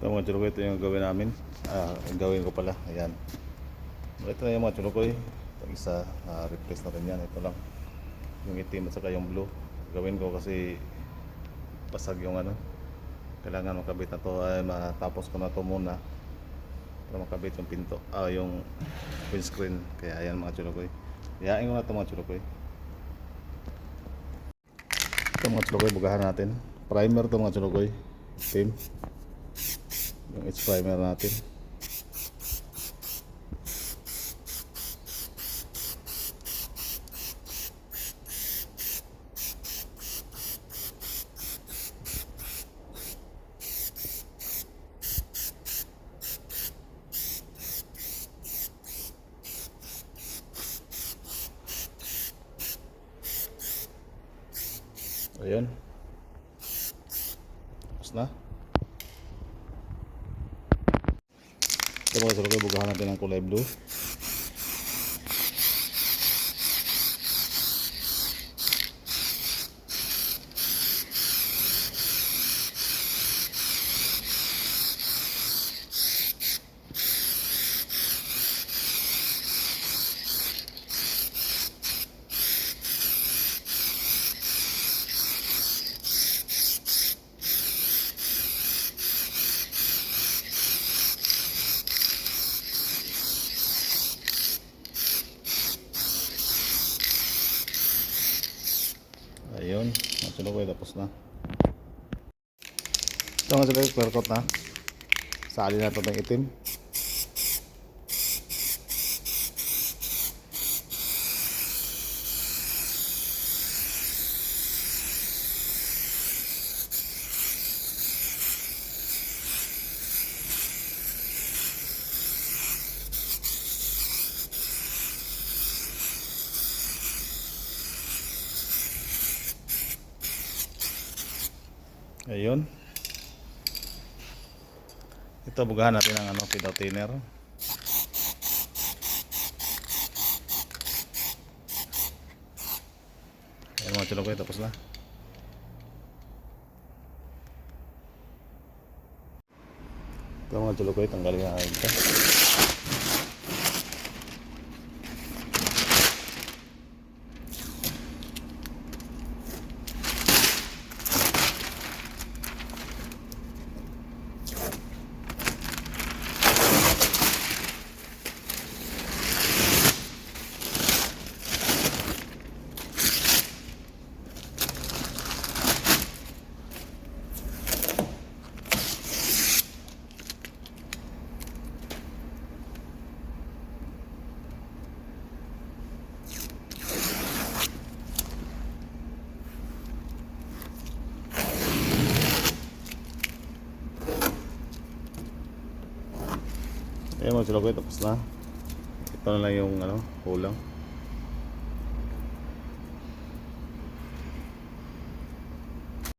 Ito mga chulukoy, ito yung gawin namin. Gawin ko pala. Ayan. Ito na yung mga chulukoy. Ito isa, replace na rin yan. Ito lang. Yung itim at saka yung blue. Gawin ko kasi pasag yung ano. Kailangan makabit na to. Ay, matapos ko na to muna. Para makabit yung pinto. Yung windscreen. Kaya ayan mga chulukoy. Iyain ko na ito mga chulukoy. Ito mga chulukoy, bugahan natin. Primer to mga chulukoy. Itim. Yung edge primer natin. Ayan. Tapos na. Ito mga chulukoy, bugahan natin ng kulay blue. Ayun, mga chulukoy, tapos na. Ito mga chulukoy, clear coat na. Sali na ito ng itim. Ayun. Ito, bugahan natin ang feed-out thinner. Ayun mga chulukoy, tapos na. Ito mga chulukoy, tanggalin na natin ito. Ayun mga chulukoy, tapos na. Ito na lang yung kulang.